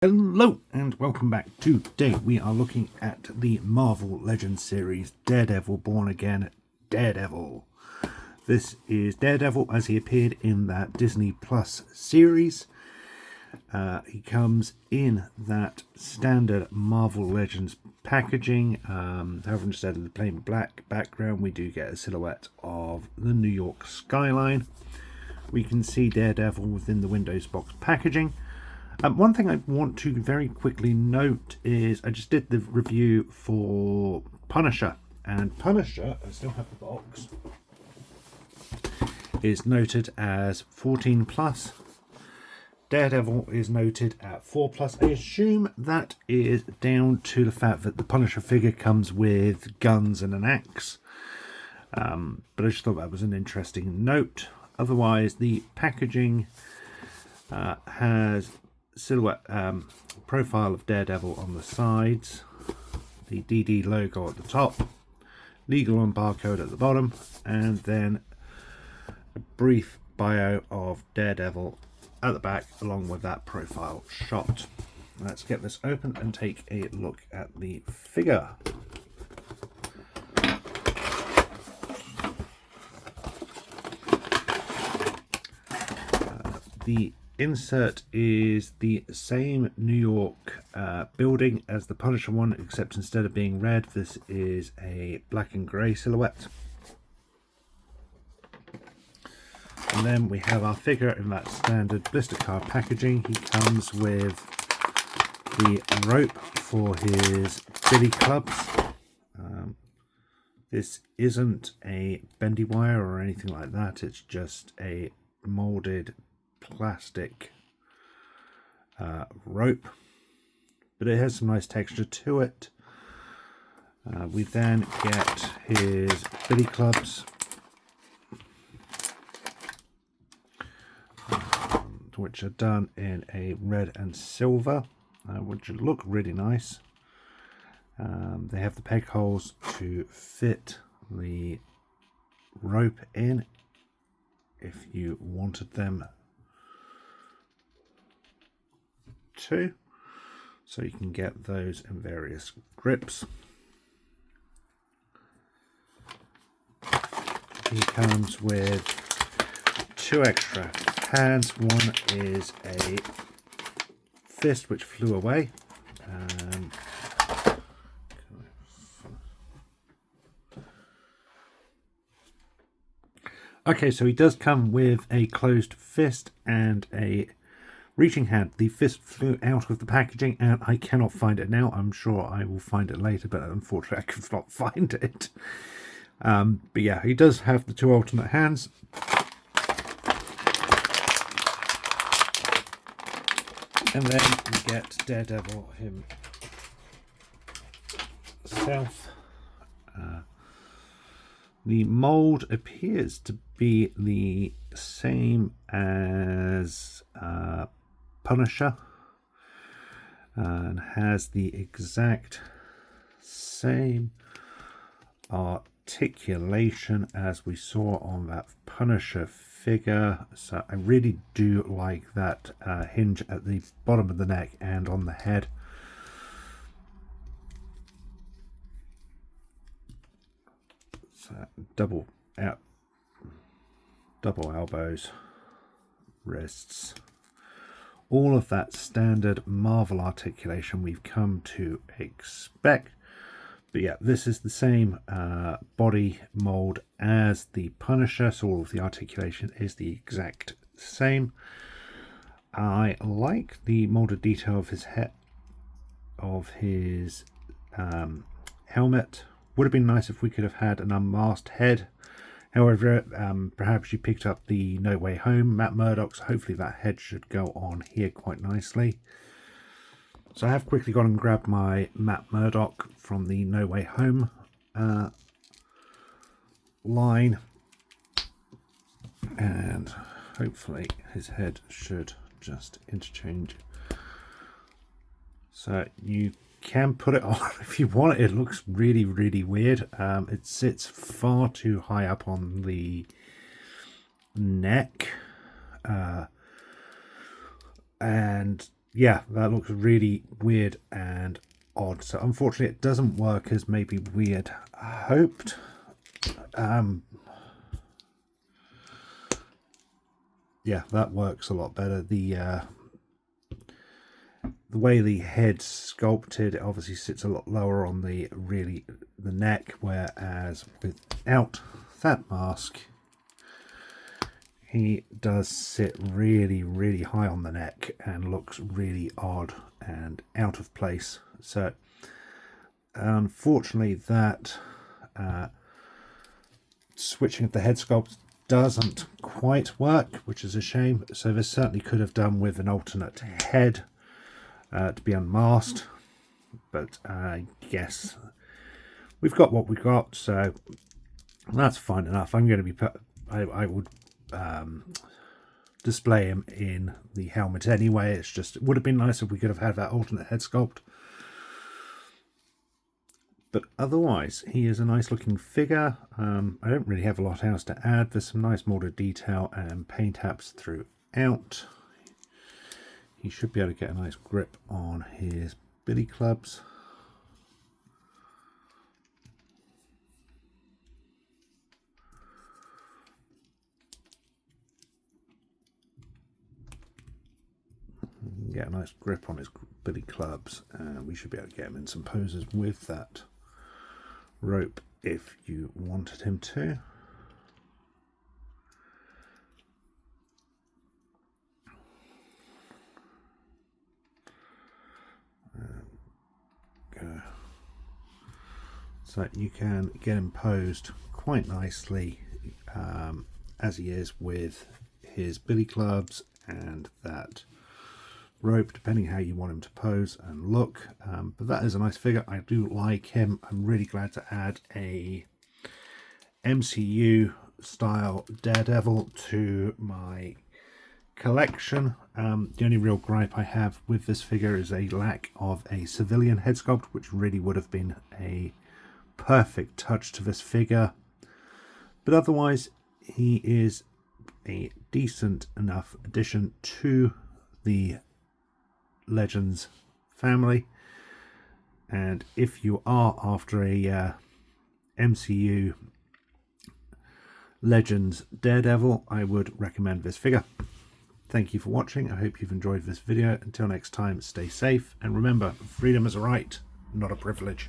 Hello and welcome back. Today we are looking at the Marvel Legends series Daredevil Born Again Daredevil. This is Daredevil as he appeared in that Disney Plus series. He comes in that standard Marvel Legends packaging. However, instead of the plain black background, we do get a silhouette of the New York skyline. We can see Daredevil within the Windows box packaging. One thing I want to very quickly note is I just did the review for Punisher, and Punisher, I still have the box, is noted as 14 plus. Daredevil is noted at 4 plus. I assume that is down to the fact that the Punisher figure comes with guns and an axe, but I just thought that was an interesting note. Otherwise, the packaging has silhouette profile of Daredevil on the sides, the DD logo at the top, legal and barcode at the bottom, and then a brief bio of Daredevil at the back along with that profile shot. Let's get this open and take a look at the figure. The insert is the same New York building as the Punisher one, except instead of being red, this is a black and grey silhouette. And then we have our figure in that standard blister card packaging. He comes with the rope for his billy clubs. This isn't a bendy wire or anything like that, it's just a molded plastic rope, but it has some nice texture to it. We then get his billy clubs, which are done in a red and silver, which look really nice. They have the peg holes to fit the rope in if you wanted them to, so you can get those in various grips. He comes with 2 extra hands. One is a fist which flew away. Okay, so he does come with a closed fist and a reaching hand. The fist flew out of the packaging and I cannot find it now. I'm sure I will find it later, but unfortunately I could not find it. But yeah, he does have the 2 alternate hands. And then we get Daredevil himself. The mold appears to be the same as Punisher and has the exact same articulation as we saw on that Punisher figure. So I really do like that hinge at the bottom of the neck and on the head. So double elbows, wrists, all of that standard Marvel articulation we've come to expect. But yeah, this is the same body mold as the Punisher, so all of the articulation is the exact same. I like the molded detail of his head, of his helmet. Would have been nice if we could have had an unmasked head. However, perhaps you picked up the No Way Home Matt Murdock, so hopefully that head should go on here quite nicely. So I have quickly gone and grabbed my Matt Murdock from the No Way Home line, and hopefully his head should just interchange. So you can put it on if you want. It looks really, really weird. It sits far too high up on the neck, and yeah, that looks really weird and odd. So unfortunately it doesn't work as maybe we had hoped. Yeah, that works a lot better. The way the head's sculpted, it obviously sits a lot lower on the neck, whereas without that mask, he does sit really, really high on the neck and looks really odd and out of place. So unfortunately that switching of the head sculpt doesn't quite work, which is a shame. So this certainly could have done with an alternate head to be unmasked, but I guess we've got what we've got, so that's fine enough. I'm going to be I would display him in the helmet anyway. It's just, it would have been nice if we could have had that alternate head sculpt, but otherwise he is a nice looking figure. I don't really have a lot else to add. There's some nice molded detail and paint apps throughout. He should be able to get a nice grip on his billy clubs. Get a nice grip on his billy clubs, and we should be able to get him in some poses with that rope if you wanted him to. So you can get him posed quite nicely as he is, with his billy clubs and that rope, depending how you want him to pose and look. But that is a nice figure. I do like him. I'm really glad to add a MCU style Daredevil to my collection. The only real gripe I have with this figure is a lack of a civilian head sculpt, which really would have been a perfect touch to this figure. But otherwise, he is a decent enough addition to the Legends family. And if you are after a MCU Legends Daredevil, I would recommend this figure. Thank you for watching. I hope you've enjoyed this video. Until next time, stay safe, and remember, freedom is a right, not a privilege.